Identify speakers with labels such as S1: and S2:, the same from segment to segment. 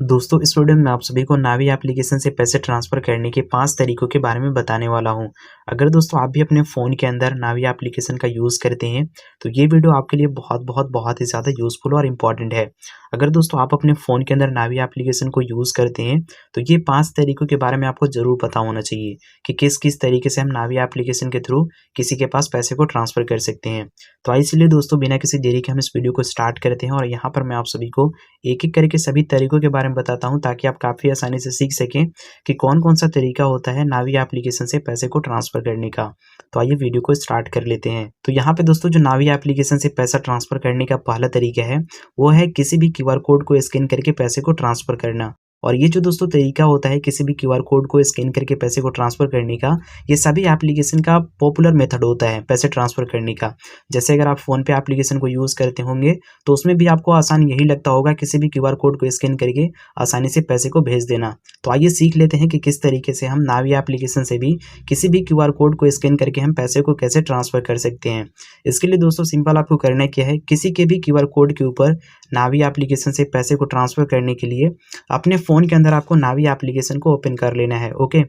S1: दोस्तों इस वीडियो में मैं आप सभी को नावी एप्लीकेशन से पैसे ट्रांसफ़र करने के 5 तरीकों के बारे में बताने वाला हूं। अगर दोस्तों आप भी अपने फ़ोन के अंदर नावी एप्लीकेशन का यूज़ करते हैं तो ये वीडियो आपके लिए बहुत ही ज़्यादा यूज़फुल और इम्पॉर्टेंट है। अगर दोस्तों आप अपने फ़ोन के अंदर नावी एप्लीकेशन को यूज़ करते हैं तो ये 5 तरीकों के बारे में आपको ज़रूर पता होना चाहिए कि किस तरीके से हम नावी एप्लीकेशन के थ्रू किसी के पास पैसे को ट्रांसफ़र कर सकते हैं। तो इसीलिए दोस्तों बिना किसी देरी के हम इस वीडियो को स्टार्ट करते हैं और यहाँ पर मैं आप सभी को एक-एक करके सभी तरीकों के बारे में बताता हूँ ताकि आप काफ़ी आसानी से सीख सकें कि कौन-कौन सा तरीका होता है नावी एप्लीकेशन से पैसे को ट्रांसफ़र करने का। तो आइए वीडियो को स्टार्ट कर लेते हैं। तो यहाँ पे दोस्तों जो नावी एप्लीकेशन से पैसा ट्रांसफ़र करने का पहला तरीका है, वो है किसी भी क्यूआर कोड को स्कैन करके पैसे को ट्रांसफ़र करना। और ये जो दोस्तों तरीका होता है किसी भी क्यूआर कोड को स्कैन करके पैसे को ट्रांसफ़र करने का, ये सभी एप्लीकेशन का पॉपुलर मेथड होता है पैसे ट्रांसफ़र करने का। जैसे अगर आप फ़ोन पे एप्लीकेशन को यूज़ करते होंगे तो उसमें भी आपको आसान यही लगता होगा किसी भी क्यूआर कोड को स्कैन करके आसानी से पैसे को भेज देना। तो आइए सीख लेते हैं कि किस तरीके से हम नावी एप्लीकेशन से भी किसी भी क्यूआर कोड को स्कैन करके हम पैसे को कैसे ट्रांसफ़र कर सकते हैं। इसके लिए दोस्तों सिंपल आपको करना क्या है, किसी के भी क्यूआर कोड के ऊपर नावी एप्लीकेशन से पैसे को ट्रांसफ़र करने के लिए अपने फ़ोन के अंदर आपको नावी एप्लीकेशन को ओपन कर लेना है। ओके,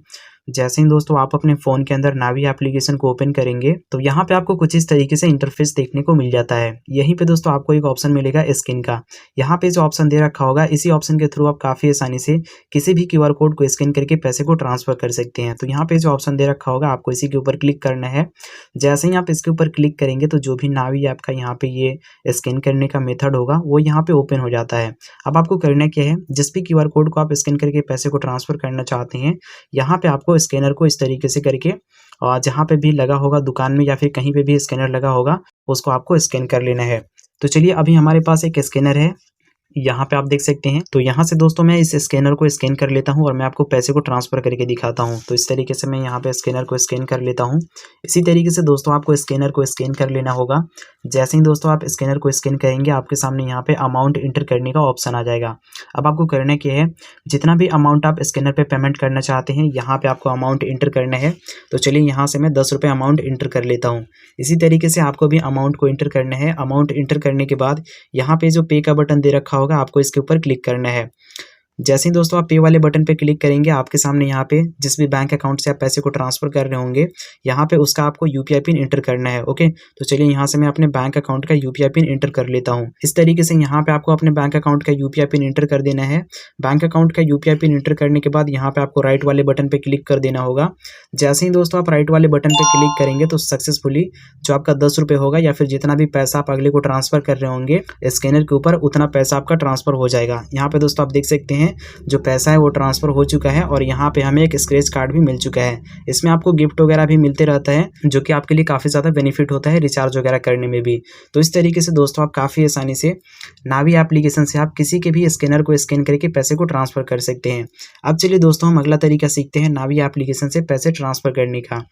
S1: जैसे ही दोस्तों आप अपने फ़ोन के अंदर नावी एप्लीकेशन को ओपन करेंगे तो यहाँ पे आपको कुछ इस तरीके से इंटरफेस देखने को मिल जाता है। यहीं पे दोस्तों आपको एक ऑप्शन मिलेगा स्कैन का। यहाँ पे जो ऑप्शन दे रखा होगा इसी ऑप्शन के थ्रू आप काफ़ी आसानी से किसी भी क्यूआर कोड को स्कैन करके पैसे को ट्रांसफ़र कर सकते हैं। तो यहाँ पे जो ऑप्शन दे रखा होगा आपको इसी के ऊपर क्लिक करना है। जैसे ही आप इसके ऊपर क्लिक करेंगे तो जो भी नावी ऐप का यहाँ पे ये स्कैन करने का मेथड होगा वो यहाँ पे ओपन हो जाता है। अब आपको करना क्या है, जिस भी क्यूआर कोड को आप स्कैन करके पैसे को ट्रांसफ़र करना चाहते हैं, यहाँ पे आपको स्कैनर को इस तरीके से करके जहाँ पे भी लगा होगा दुकान में या फिर कहीं पे भी स्कैनर लगा होगा उसको आपको स्कैन कर लेना है। तो चलिए अभी हमारे पास एक स्कैनर है, यहाँ पे आप देख सकते हैं। तो यहाँ से दोस्तों मैं इस स्कैनर को स्कैन कर लेता हूँ और मैं आपको पैसे को ट्रांसफ़र करके दिखाता हूँ। तो इस तरीके से मैं यहाँ पे स्कैनर को स्कैन कर लेता हूँ। इसी तरीके से दोस्तों आपको स्कैनर को स्कैन कर लेना होगा। जैसे ही दोस्तों आप स्कैनर को स्कैन करेंगे आपके सामने यहाँ पे अमाउंट इंटर करने का ऑप्शन आ जाएगा। अब आपको करना क्या है, जितना भी अमाउंट आप स्कैनर पे पेमेंट करना चाहते हैं यहाँ पे आपको अमाउंट इंटर करना है। तो चलिए यहाँ से मैं 10 रुपये अमाउंट इंटर कर लेता हूँ। इसी तरीके से आपको भी अमाउंट को इंटर करना है। अमाउंट इंटर करने के बाद यहाँ पे जो पे का बटन दे रखा होगा आपको इसके ऊपर क्लिक करना है। जैसे ही दोस्तों आप पे वाले बटन पे क्लिक करेंगे आपके सामने यहाँ पे जिस भी बैंक अकाउंट से आप पैसे को ट्रांसफ़र कर रहे होंगे यहाँ पे उसका आपको यूपीआई पिन इंटर करना है। ओके, तो चलिए यहाँ से मैं अपने बैंक अकाउंट का यूपीआई पिन इंटर कर लेता हूँ। इस तरीके से यहाँ पे आपको अपने बैंक अकाउंट का यूपीआई पिन इंटर कर देना है। बैंक अकाउंट का यूपीआई पिन इंटर करने के बाद यहाँ पे आपको राइट वाले बटन पे क्लिक कर देना होगा। जैसे ही दोस्तों आप राइट वाले बटन पे क्लिक करेंगे तो सक्सेसफुली जो आपका 10 रुपये होगा या फिर जितना भी पैसा आप अगले को ट्रांसफ़र कर रहे होंगे स्कैनर के ऊपर उतना पैसा आपका ट्रांसफ़र हो जाएगा। यहाँ पे दोस्तों आप देख सकते हैं जो पैसा है वो ट्रांसफ़र हो चुका है और यहाँ पे हमें एक स्क्रैच कार्ड भी मिल चुका है। इसमें आपको गिफ्ट वगैरह भी मिलते रहता है जो कि आपके लिए काफ़ी ज़्यादा बेनिफिट होता है रिचार्ज वगैरह करने में भी। तो इस तरीके से दोस्तों आप काफ़ी आसानी से नावी एप्लीकेशन से आप किसी के भी स्कैनर को स्कैन करके पैसे को ट्रांसफ़र कर सकते हैं। अब चलिए दोस्तों हम अगला तरीका सीखते हैं नावी एप्लीकेशन से पैसे ट्रांसफ़र करने का।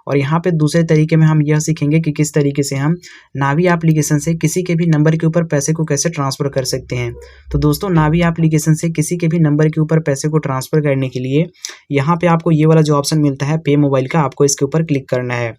S1: और यहाँ पे दूसरे तरीके में हम यह सीखेंगे कि किस तरीके से हम नावी एप्लीकेशन से किसी के भी नंबर के ऊपर पैसे को कैसे ट्रांसफ़र कर सकते हैं। तो दोस्तों नावी एप्लीकेशन से किसी के भी नंबर के ऊपर पैसे को ट्रांसफ़र करने के लिए यहाँ पे आपको ये वाला जो ऑप्शन मिलता है पे मोबाइल का, आपको इसके ऊपर क्लिक करना है।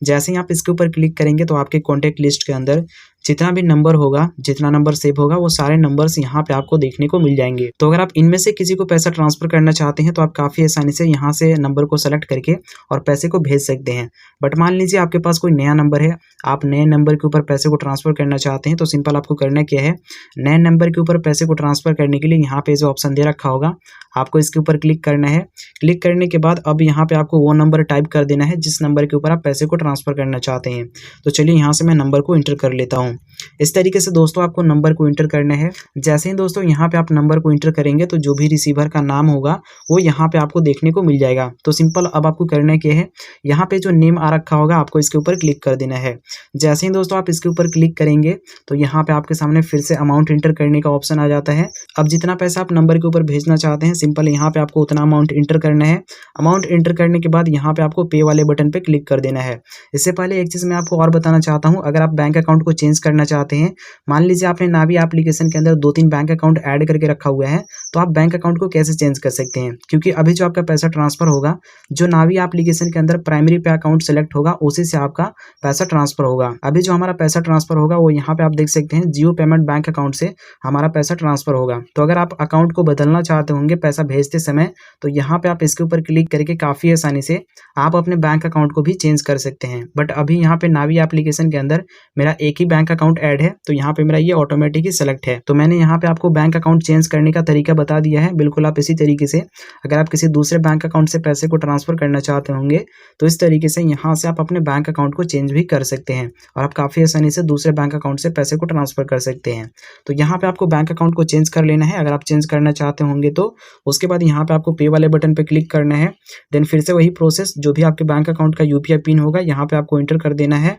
S1: जैसे ही आप इसके ऊपर क्लिक करेंगे तो आपके कॉन्टैक्ट लिस्ट के अंदर जितना भी नंबर होगा, जितना नंबर सेव होगा वो सारे नंबर्स यहाँ पे आपको देखने को मिल जाएंगे। तो अगर आप इनमें से किसी को पैसा ट्रांसफ़र करना चाहते हैं तो आप काफ़ी आसानी से यहाँ से नंबर को सेलेक्ट करके और पैसे को भेज सकते हैं। बट मान लीजिए आपके पास कोई नया नंबर है, आप नए नंबर के ऊपर पैसे को ट्रांसफ़र करना चाहते हैं तो सिंपल आपको करना क्या है, नए नंबर के ऊपर पैसे को ट्रांसफ़र करने के लिए यहाँ पे जो ऑप्शन दे रखा होगा आपको इसके ऊपर क्लिक करना है। क्लिक करने के बाद अब यहाँ पे आपको वो नंबर टाइप कर देना है जिस नंबर के ऊपर आप पैसे को ट्रांसफ़र करना चाहते हैं। तो चलिए यहाँ से मैं नंबर को इंटर कर लेता हूँ। इस तरीके से दोस्तों आपको नंबर को इंटर करना है। जैसे ही दोस्तों यहाँ पे आप नंबर को इंटर करेंगे तो जो भी रिसीवर का नाम होगा वो यहाँ पे आपको देखने को मिल जाएगा। तो सिंपल अब आपको करना क्या है, यहाँ पे जो नेम आ रखा होगा आपको इसके ऊपर क्लिक कर देना है। जैसे ही दोस्तों आप इसके ऊपर क्लिक करेंगे तो यहाँ पे आपके सामने फिर से अमाउंट इंटर करने का ऑप्शन आ जाता है। अब जितना पैसा आप नंबर के ऊपर भेजना चाहते हैं सिंपल यहाँ पे आपको उतना अमाउंट इंटर करना है। अमाउंट इंटर करने के बाद यहाँ पे आपको पे वाले बटन पे क्लिक कर देना है। इससे पहले एक चीज़ मैं आपको और बताना चाहता हूँ, अगर आप बैंक अकाउंट को चेंज करना चाहते हैं, मान लीजिए आपने नावी एप्लीकेशन के अंदर 2-3 बैंक अकाउंट ऐड करके रखा हुआ है, तो आप बैंक अकाउंट को कैसे चेंज कर सकते हैं? क्योंकि अभी जो आपका पैसा ट्रांसफ़र होगा, जो नावी एप्लीकेशन के अंदर प्राइमरी पे अकाउंट सेलेक्ट होगा, उसी से आपका पैसा ट्रांसफ़र होगा। अभी जो हमारा पैसा ट्रांसफ़र होगा, वो यहाँ पे आप देख सकते हैं जियो पेमेंट बैंक अकाउंट से हमारा पैसा ट्रांसफ़र होगा। तो अगर आप अकाउंट को बदलना चाहते होंगे पैसा भेजते समय, तो यहाँ पे आप इसके ऊपर क्लिक करके काफ़ी आसानी से आप अपने बैंक अकाउंट को भी चेंज कर सकते हैं। बट अभी यहाँ पे नावी एप्लीकेशन के अंदर मेरा एक ही बैंक अकाउंट ऐड है, तो यहाँ पे मेरा ये ऑटोमेटिक ही सेलेक्ट है। तो मैंने यहाँ पे आपको बैंक अकाउंट चेंज करने का तरीका बता दिया है। बिल्कुल आप इसी तरीके से अगर आप किसी दूसरे बैंक अकाउंट से पैसे को ट्रांसफ़र करना चाहते होंगे, तो इस तरीके से यहाँ से आप अपने बैंक अकाउंट को चेंज भी कर सकते हैं और आप काफ़ी आसानी से दूसरे बैंक अकाउंट से पैसे को ट्रांसफ़र कर सकते हैं। तो यहाँ पे आपको बैंक अकाउंट को चेंज कर लेना है। अगर आप चेंज करना चाहते होंगे तो उसके बाद यहाँ पे आपको पे वाले बटन पे क्लिक करना है। देन फिर से वही प्रोसेस, जो भी आपके बैंक अकाउंट का यूपीआई पिन होगा यहाँ पे आपको एंटर कर देना है।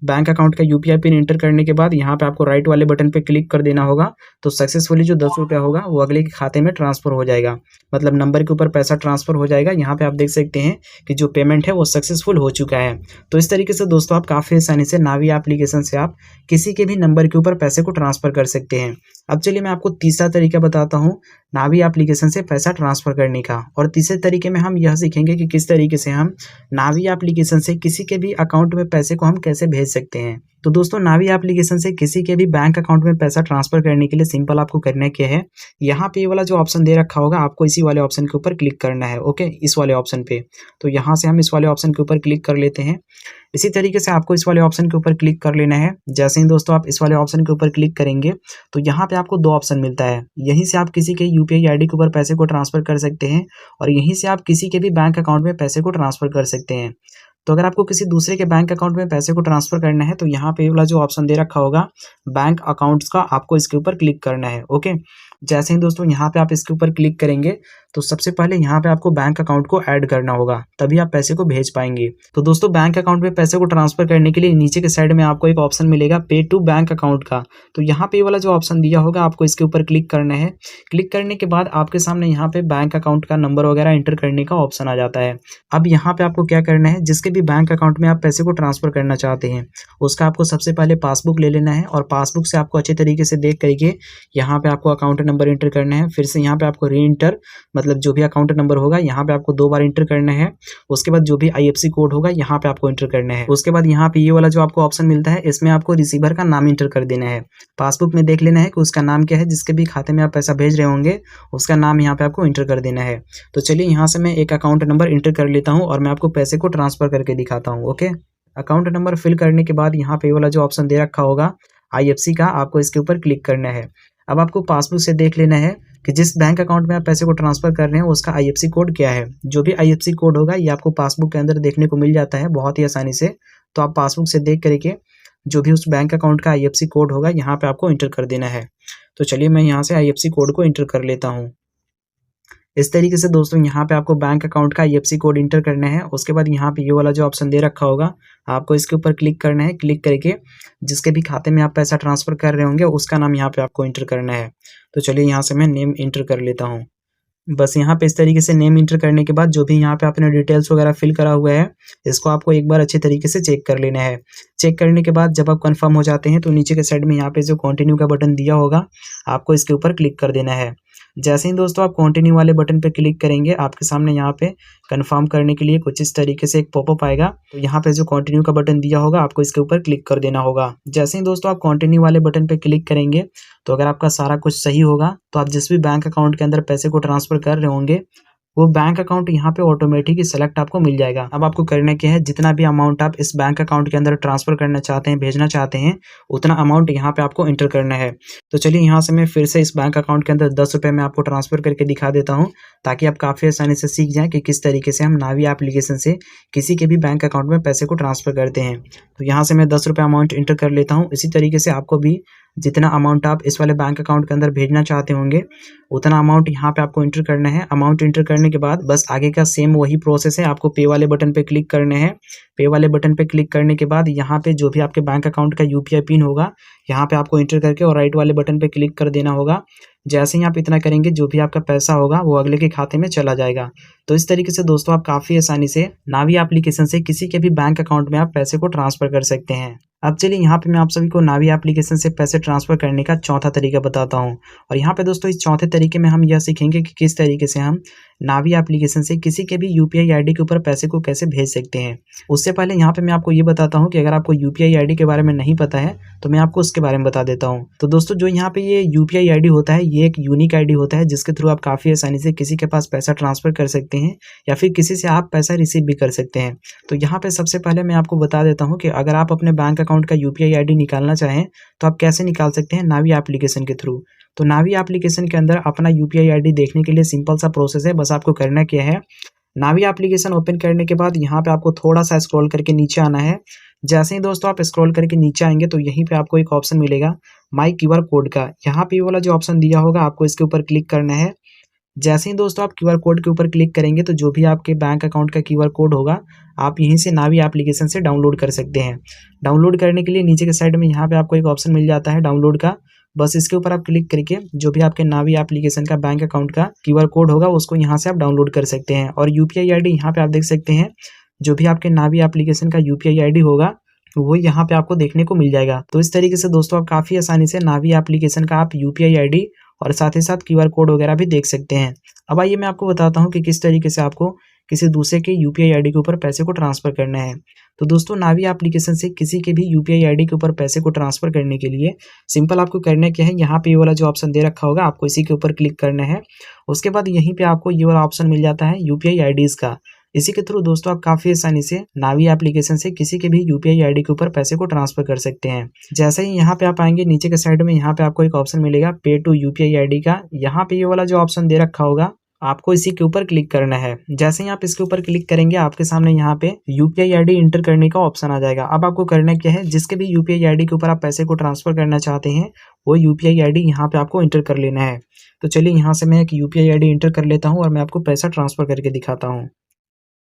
S1: बैंक अकाउंट का यूपीआई पिन एंटर करने के बाद यहाँ पे आपको राइट वाले बटन पे क्लिक कर देना होगा। तो सक्सेसफुली जो 10 रुपया होगा वो अगले के खाते में ट्रांसफ़र हो जाएगा, मतलब नंबर के ऊपर पैसा ट्रांसफ़र हो जाएगा। यहाँ पे आप देख सकते हैं कि जो पेमेंट है वो सक्सेसफुल हो चुका है। तो इस तरीके से दोस्तों आप काफ़ी आसानी से नावी एप्लीकेशन से आप किसी के भी नंबर के ऊपर पैसे को ट्रांसफ़र कर सकते हैं। अब चलिए मैं आपको तीसरा तरीका बताता हूँ नावी एप्लीकेशन से पैसा ट्रांसफ़र करने का। और तीसरे तरीके में हम यह सीखेंगे कि किस तरीके से हम नावी एप्लीकेशन से किसी के भी अकाउंट में पैसे को हम कैसे भेज सकते हैं। तो दोस्तों नावी एप्लीकेशन से किसी के भी बैंक अकाउंट में पैसा ट्रांसफ़र करने के लिए सिंपल आपको करना क्या है, यहाँ पे ये वाला जो ऑप्शन दे रखा होगा आपको इसी वाले ऑप्शन के ऊपर क्लिक करना है। ओके, इस वाले ऑप्शन पे। तो यहाँ से हम इस वाले ऑप्शन के ऊपर क्लिक कर लेते हैं। इसी तरीके से आपको इस वाले ऑप्शन के ऊपर क्लिक कर लेना है। जैसे ही दोस्तों आप इस वाले ऑप्शन के ऊपर क्लिक करेंगे तो यहाँ पे आपको 2 ऑप्शन मिलता है। यहीं से आप किसी के यूपीआई आईडी के ऊपर पैसे को ट्रांसफ़र कर सकते हैं और यहीं से आप किसी के भी बैंक अकाउंट में पैसे को ट्रांसफ़र कर सकते हैं। तो अगर आपको किसी दूसरे के बैंक अकाउंट में पैसे को ट्रांसफ़र करना है तो यहाँ पे वाला जो ऑप्शन दे रखा होगा बैंक अकाउंट्स का, आपको इसके ऊपर क्लिक करना है। ओके, जैसे ही दोस्तों यहाँ पे आप इसके ऊपर क्लिक करेंगे तो सबसे पहले यहाँ पे आपको बैंक अकाउंट को ऐड करना होगा, तभी आप पैसे को भेज पाएंगे। तो दोस्तों बैंक अकाउंट में पैसे को ट्रांसफ़र करने के लिए नीचे के साइड में आपको एक ऑप्शन मिलेगा पे टू बैंक अकाउंट का। तो यहाँ पे वाला जो ऑप्शन दिया होगा आपको इसके ऊपर क्लिक करना है। क्लिक करने के बाद आपके सामने यहाँ पे बैंक अकाउंट का नंबर वगैरह एंटर करने का ऑप्शन आ जाता है। अब यहाँ पे आपको क्या करना है, जिसके भी बैंक अकाउंट में आप पैसे को ट्रांसफ़र करना चाहते हैं उसका आपको सबसे पहले पासबुक ले लेना है और पासबुक से आपको अच्छे तरीके से देख करके यहाँ पे आपको अकाउंट नंबर एंटर करना है। फिर से यहाँ पे आपको री इंटर, मतलब जो भी अकाउंट नंबर होगा यहाँ पे आपको 2 बार इंटर करना है। उसके बाद जो भी आईएफएससी कोड होगा यहाँ पे आपको इंटर करना है। उसके बाद यहाँ पे ये वाला जो आपको ऑप्शन मिलता है इसमें आपको रिसीवर का नाम इंटर कर देना है। पासबुक में देख लेना है कि उसका नाम क्या है, जिसके भी खाते में आप पैसा भेज रहे होंगे उसका नाम यहाँ पे आपको इंटर कर देना है। तो चलिए यहाँ से मैं एक अकाउंट नंबर इंटर कर लेता हूँ और मैं आपको पैसे को ट्रांसफ़र करके दिखाता हूँ। ओके, अकाउंट नंबर फिल करने के बाद यहाँ पे वाला जो ऑप्शन दे रखा होगा आईएफएससी का, आपको इसके ऊपर क्लिक करना है। अब आपको पासबुक से देख लेना है कि जिस बैंक अकाउंट में आप पैसे को ट्रांसफ़र कर रहे हैं उसका आईएफएससी कोड क्या है। जो भी आईएफएससी कोड होगा ये आपको पासबुक के अंदर देखने को मिल जाता है बहुत ही आसानी से। तो आप पासबुक से देख करके जो भी उस बैंक अकाउंट का आईएफएससी कोड होगा यहाँ पे आपको इंटर कर देना है। तो चलिए मैं यहाँ से आईएफएससी कोड को इंटर कर लेता हूँ। इस तरीके से दोस्तों यहाँ पे आपको बैंक अकाउंट का आईएफएससी कोड इंटर करना है। उसके बाद यहाँ पे ये वाला जो ऑप्शन दे रखा होगा आपको इसके ऊपर क्लिक करना है। क्लिक करके जिसके भी खाते में आप पैसा ट्रांसफ़र कर रहे होंगे उसका नाम यहाँ पे आपको इंटर करना है। तो चलिए यहाँ से मैं नेम इंटर कर लेता हूँ। बस यहाँ पे इस तरीके से नेम इंटर करने के बाद जो भी यहाँ पे आपने डिटेल्स वगैरह फिल करा हुआ है इसको आपको एक बार अच्छे तरीके से चेक कर लेना है। चेक करने के बाद जब आप कंफर्म हो जाते हैं तो नीचे के साइड में यहाँ पे जो कंटिन्यू का बटन दिया होगा आपको इसके ऊपर क्लिक कर देना है। जैसे ही दोस्तों आप कंटिन्यू वाले बटन पे क्लिक करेंगे आपके सामने यहाँ पे कंफर्म करने के लिए कुछ इस तरीके से एक पॉपअप आएगा। तो यहाँ पे जो कंटिन्यू का बटन दिया होगा आपको इसके ऊपर क्लिक कर देना होगा। जैसे ही दोस्तों आप कंटिन्यू वाले बटन पे क्लिक करेंगे तो अगर आपका सारा कुछ सही होगा तो आप जिस भी बैंक अकाउंट के अंदर पैसे को ट्रांसफ़र कर रहे होंगे वो बैंक अकाउंट यहाँ पे ऑटोमेटिक ही सेलेक्ट आपको मिल जाएगा। अब आपको करना क्या है, जितना भी अमाउंट आप इस बैंक अकाउंट के अंदर ट्रांसफ़र करना चाहते हैं, भेजना चाहते हैं, उतना अमाउंट यहाँ पे आपको इंटर करना है। तो चलिए यहाँ से मैं फिर से इस बैंक अकाउंट के अंदर 10 रुपये मैं आपको ट्रांसफ़र करके दिखा देता हूँ ताकि आप काफ़ी आसानी से सीख जाएँ कि किस तरीके से हम नावी एप्लीकेशन से किसी के भी बैंक अकाउंट में पैसे को ट्रांसफ़र करते हैं। तो यहाँ से मैं 10 रुपये अमाउंट इंटर कर लेता हूँ। इसी तरीके से आपको भी जितना अमाउंट आप इस वाले बैंक अकाउंट के अंदर भेजना चाहते होंगे उतना अमाउंट यहाँ पे आपको इंटर करना है। अमाउंट इंटर करने के बाद बस आगे का सेम वही प्रोसेस है। आपको पे वाले बटन पे क्लिक करना है। पे वाले बटन पे क्लिक करने के बाद यहाँ पे जो भी आपके बैंक अकाउंट का यूपीआई पिन होगा यहाँ पे आपको इंटर करके और राइट वाले बटन पे क्लिक कर देना होगा। जैसे ही आप इतना करेंगे जो भी आपका पैसा होगा वो अगले के खाते में चला जाएगा। तो इस तरीके से दोस्तों आप काफ़ी आसानी से नावी एप्लीकेशन से किसी के भी बैंक अकाउंट में आप पैसे को ट्रांसफ़र कर सकते हैं। अब चलिए यहाँ पे मैं आप सभी को नावी एप्लीकेशन से पैसे ट्रांसफ़र करने का चौथा तरीका बताता हूँ। और यहाँ पे दोस्तों इस चौथे तरीके में हम यह सीखेंगे कि किस तरीके से हम नावी एप्लीकेशन से किसी के भी यूपीआई आईडी के ऊपर पैसे को कैसे भेज सकते हैं। उससे पहले यहाँ पे मैं आपको ये बताता हूँ कि अगर आपको यूपीआई आईडी के बारे में नहीं पता है तो मैं आपको उसके बारे में बता देता हूँ। तो दोस्तों जो यहाँ पे ये यूपीआई आईडी होता है, ये एक यूनिक आईडी होता है जिसके थ्रू आप काफ़ी आसानी से किसी के पास पैसा ट्रांसफ़र कर सकते हैं या फिर किसी से आप पैसा रिसीव भी कर सकते हैं। तो यहाँ पे सबसे पहले मैं आपको बता देता हूँ कि अगर आप अपने बैंक अकाउंट का यूपीआई आईडी निकालना चाहें तो आप कैसे निकाल सकते हैं नावी एप्लीकेशन के थ्रू। तो नावी एप्लीकेशन के अंदर अपना यूपीआई आईडी देखने के लिए सिंपल सा प्रोसेस है। बस आपको करना क्या है, नावी एप्लीकेशन ओपन करने के बाद यहाँ पे आपको थोड़ा सा स्क्रॉल करके नीचे आना है। जैसे ही दोस्तों आप स्क्रॉल करके नीचे आएंगे तो यहीं पे आपको एक ऑप्शन मिलेगा माई क्यूआर कोड का। यहाँ पे ये वाला जो ऑप्शन दिया होगा आपको इसके ऊपर क्लिक करना है। जैसे ही दोस्तों आप क्यूआर कोड के ऊपर क्लिक करेंगे तो जो भी आपके बैंक अकाउंट का क्यूआर कोड होगा आप यहीं से नावी एप्लीकेशन से डाउनलोड कर सकते हैं। डाउनलोड करने के लिए नीचे के साइड में यहाँ पे आपको एक ऑप्शन मिल जाता है डाउनलोड का। बस इसके ऊपर आप क्लिक करके जो भी आपके नावी एप्लीकेशन का बैंक अकाउंट का क्यूआर कोड होगा उसको यहाँ से आप डाउनलोड कर सकते हैं। और यूपीआई आईडी यहाँ पे आप देख सकते हैं, जो भी आपके नावी एप्लीकेशन का यूपीआई आईडी होगा वो यहाँ पे आपको देखने को मिल जाएगा। तो इस तरीके से दोस्तों आप काफ़ी आसानी से नावी एप्लीकेशन का आप यूपीआई आईडी और साथ ही साथ क्यूआर कोड वगैरह भी देख सकते हैं। अब आइए मैं आपको बताता हूँ कि किस तरीके से आपको किसी दूसरे के यूपीआई आईडी के ऊपर पैसे को ट्रांसफ़र करना है। तो दोस्तों नावी एप्लीकेशन से किसी के भी यूपीआई आईडी के ऊपर पैसे को ट्रांसफ़र करने के लिए सिंपल आपको करना क्या है, यहाँ पे ये वाला जो ऑप्शन दे रखा होगा आपको इसी के ऊपर क्लिक करना है। उसके बाद यहीं पे आपको ये वाला ऑप्शन मिल जाता है यूपीआई आईडीज़ का। इसी के थ्रू दोस्तों आप काफ़ी आसानी से नावी एप्लीकेशन से किसी के भी यूपीआई आईडी के ऊपर पैसे को ट्रांसफ़र कर सकते हैं। जैसे ही यहाँ पे आप आएंगे नीचे के साइड में यहाँ पे आपको एक ऑप्शन मिलेगा पे टू यूपीआई आईडी का। यहाँ पे ये वाला जो ऑप्शन दे रखा होगा आपको इसी के ऊपर क्लिक करना है। जैसे ही आप इसके ऊपर क्लिक करेंगे आपके सामने यहाँ पे यूपीआई आईडी इंटर करने का ऑप्शन आ जाएगा। अब आपको करना क्या है, जिसके भी यूपीआई आईडी के ऊपर आप पैसे को ट्रांसफ़र करना चाहते हैं वो यूपीआई आईडी यहाँ पे आपको इंटर कर लेना है। तो चलिए यहाँ से मैं एक यूपीआई आईडी इंटर कर लेता हूँ और मैं आपको पैसा ट्रांसफ़र करके दिखाता हूँ।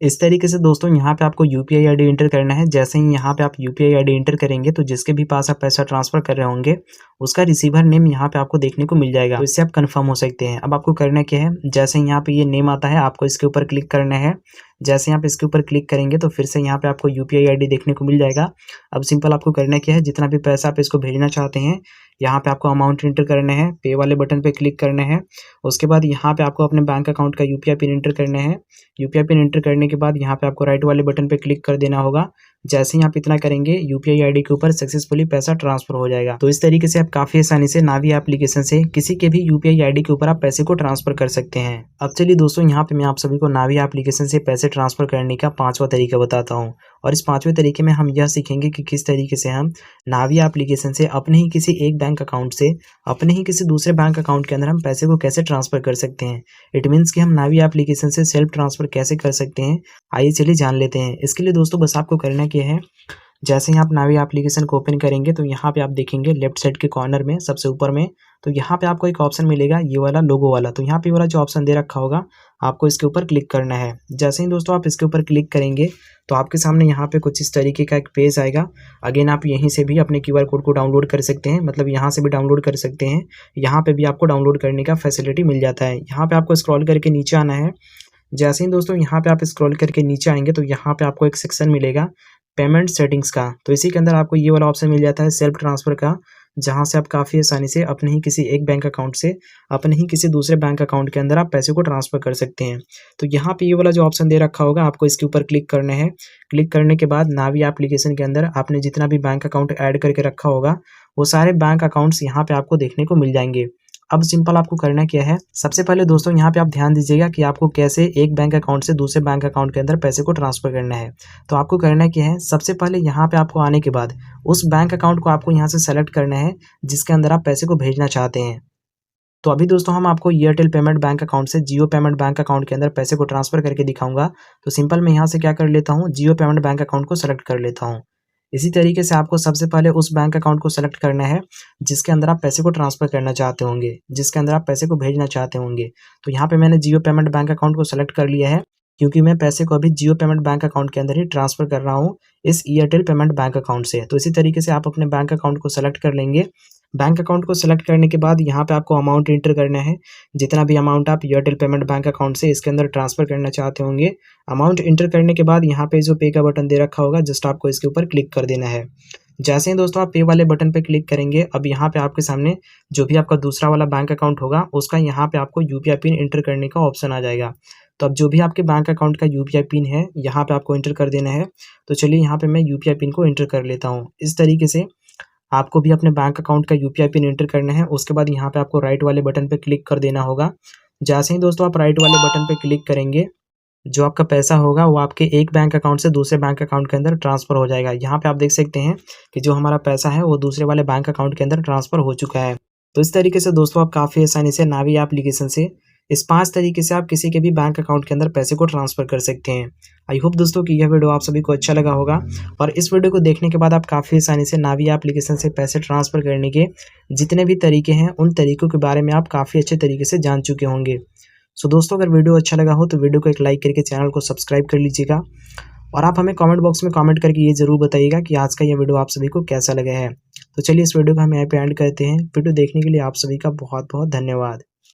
S1: इस तरीके से दोस्तों यहाँ पे आपको यूपीआई आईडी इंटर करना है। जैसे ही यहाँ पे आप यूपीआई आईडी इंटर करेंगे तो जिसके भी पास आप पैसा ट्रांसफ़र कर रहे होंगे उसका रिसीवर नेम यहाँ पे आपको देखने को मिल जाएगा। तो इससे आप कंफर्म हो सकते हैं। अब आपको करना क्या है, जैसे ही यहाँ पे ये नेम आता है आपको इसके ऊपर क्लिक करना है। जैसे आप इसके ऊपर क्लिक करेंगे तो फिर से यहाँ पे आपको यूपीआई आईडी देखने को मिल जाएगा। अब सिंपल आपको करना क्या है, जितना भी पैसा आप इसको भेजना चाहते हैं यहाँ पे आपको अमाउंट इंटर करना है, पे वाले बटन पे क्लिक करना है। उसके बाद यहाँ पे आपको अपने बैंक अकाउंट का यूपीआई पिन इंटर करना है। यूपीआई पिन इंटर करने के बाद यहाँ पे आपको राइट वाले बटन पे क्लिक कर देना होगा। जैसे ही आप इतना करेंगे यूपीआई आईडी के ऊपर सक्सेसफुली पैसा ट्रांसफर हो जाएगा। तो इस तरीके से आप काफ़ी आसानी से नावी एप्लीकेशन से किसी के भी यूपीआई आईडी के ऊपर आप पैसे को ट्रांसफर कर सकते हैं। अब चलिए दोस्तों यहाँ पे मैं आप सभी को नावी एप्लीकेशन से पैसे ट्रांसफर करने का पांचवा तरीका बताता हूँ। और इस पांचवें तरीके में हम यह सीखेंगे कि किस तरीके से हम नावी एप्लीकेशन से अपने ही किसी एक बैंक अकाउंट से अपने ही किसी दूसरे बैंक अकाउंट के अंदर हम पैसे को कैसे ट्रांसफ़र कर सकते हैं। इट मीन्स कि हम नावी एप्लीकेशन से सेल्फ ट्रांसफ़र कैसे कर सकते हैं। आइए चलिए जान लेते हैं। इसके लिए दोस्तों बस आपको करना क्या है, जैसे ही आप नावी एप्लीकेशन को ओपन करेंगे तो यहाँ पे आप देखेंगे लेफ्ट साइड के कॉर्नर में सबसे ऊपर में, तो यहाँ पे आपको एक ऑप्शन मिलेगा ये वाला लोगो वाला। तो यहाँ पे वाला जो ऑप्शन दे रखा होगा आपको इसके ऊपर क्लिक करना है। जैसे ही दोस्तों आप इसके ऊपर क्लिक करेंगे तो आपके सामने यहाँ पे कुछ इस तरीके का एक पेज आएगा। अगेन आप यहीं से भी अपने क्यूआर कोड को डाउनलोड कर सकते हैं, मतलब यहाँ से भी डाउनलोड कर सकते हैं। यहाँ पे भी आपको डाउनलोड करने का फैसिलिटी मिल जाता है। यहाँ पे आपको स्क्रॉल करके नीचे आना है। जैसे ही दोस्तों यहाँ पे आप स्क्रॉल करके नीचे आएंगे तो यहाँ पे आपको एक सेक्शन मिलेगा पेमेंट सेटिंग्स का। तो इसी के अंदर आपको ये वाला ऑप्शन मिल जाता है सेल्फ ट्रांसफ़र का, जहाँ से आप काफ़ी आसानी से अपने ही किसी एक बैंक अकाउंट से अपने ही किसी दूसरे बैंक अकाउंट के अंदर आप पैसे को ट्रांसफ़र कर सकते हैं। तो यहाँ पे ये वाला जो ऑप्शन दे रखा होगा आपको इसके ऊपर क्लिक करना है। क्लिक करने के बाद नावी एप्लीकेशन के अंदर आपने जितना भी बैंक अकाउंट ऐड करके रखा होगा वो सारे बैंक अकाउंट्स यहाँ पे आपको देखने को मिल जाएंगे। अब सिंपल आपको करना क्या है, सबसे पहले दोस्तों यहाँ पे आप ध्यान दीजिएगा कि आपको कैसे एक बैंक अकाउंट से दूसरे बैंक अकाउंट के अंदर पैसे को ट्रांसफ़र करना है। तो आपको करना क्या है, सबसे पहले यहाँ पे आपको आने के बाद उस बैंक अकाउंट को आपको यहाँ से सेलेक्ट करना है जिसके अंदर आप पैसे को भेजना चाहते हैं। तो अभी दोस्तों हम आपको एयरटेल पेमेंट बैंक अकाउंट से जियो पेमेंट बैंक अकाउंट के अंदर पैसे को ट्रांसफ़र करके दिखाऊंगा। तो सिंपल मैं यहाँ से क्या कर लेता हूँ, जियो पेमेंट बैंक अकाउंट को सेलेक्ट कर लेता हूँ। इसी तरीके से आपको सबसे पहले उस बैंक अकाउंट को सेलेक्ट करना है जिसके अंदर आप पैसे को ट्रांसफ़र करना चाहते होंगे, जिसके अंदर आप पैसे को भेजना चाहते होंगे। तो यहाँ पे मैंने जियो पेमेंट बैंक अकाउंट को सेलेक्ट कर लिया है, क्योंकि मैं पैसे को अभी जियो पेमेंट बैंक अकाउंट के अंदर ही ट्रांसफ़र कर रहा हूँ इस एयरटेल पेमेंट बैंक अकाउंट से। तो इसी तरीके से आप अपने बैंक अकाउंट को सेलेक्ट कर लेंगे। बैंक अकाउंट को सेलेक्ट करने के बाद यहाँ पे आपको अमाउंट इंटर करना है, जितना भी अमाउंट आप एयरटेल पेमेंट बैंक अकाउंट से इसके अंदर ट्रांसफ़र करना चाहते होंगे। अमाउंट इंटर करने के बाद यहाँ पे जो पे का बटन दे रखा होगा जस्ट आपको इसके ऊपर क्लिक कर देना है। जैसे ही दोस्तों आप पे वाले बटन पे क्लिक करेंगे, अब यहाँ पे आपके सामने जो भी आपका दूसरा वाला बैंक अकाउंट होगा, उसका यहाँ पे आपको यूपीआई पिन एंटर करने का ऑप्शन आ जाएगा। तो अब जो भी आपके बैंक अकाउंट का यूपीआई पिन है, यहाँ पे आपको एंटर कर देना है। तो चलिए यहाँ पे मैं यूपीआई पिन को एंटर कर लेता हूँ। इस तरीके से आपको भी अपने बैंक अकाउंट का यूपीआई पिन एंटर करना है। उसके बाद यहाँ पे आपको राइट वाले बटन पे क्लिक कर देना होगा। जैसे ही दोस्तों आप राइट वाले बटन पे क्लिक करेंगे, जो आपका पैसा होगा वो आपके एक बैंक अकाउंट से दूसरे बैंक अकाउंट के अंदर ट्रांसफ़र हो जाएगा। यहाँ पे आप देख सकते हैं कि जो हमारा पैसा है वो दूसरे वाले बैंक अकाउंट के अंदर ट्रांसफ़र हो चुका है। तो इस तरीके से दोस्तों आप काफ़ी आसानी से नावी एप्लीकेशन से इस 5 तरीके से आप किसी के भी बैंक अकाउंट के अंदर पैसे को ट्रांसफ़र कर सकते हैं। आई होप दोस्तों कि यह वीडियो आप सभी को अच्छा लगा होगा और इस वीडियो को देखने के बाद आप काफ़ी आसानी से नावी एप्लीकेशन से पैसे ट्रांसफ़र करने के जितने भी तरीके हैं, उन तरीकों के बारे में आप काफ़ी अच्छे तरीके से जान चुके होंगे। सो दोस्तों अगर वीडियो अच्छा लगा हो तो वीडियो को एक लाइक करके चैनल को सब्सक्राइब कर लीजिएगा और आप हमें कमेंट बॉक्स में कमेंट करके ये ज़रूर बताइएगा कि आज का ये वीडियो आप सभी को कैसा लगा है। तो चलिए इस वीडियो को हम यहाँ पे एंड करते हैं। वीडियो देखने के लिए आप सभी का बहुत बहुत धन्यवाद।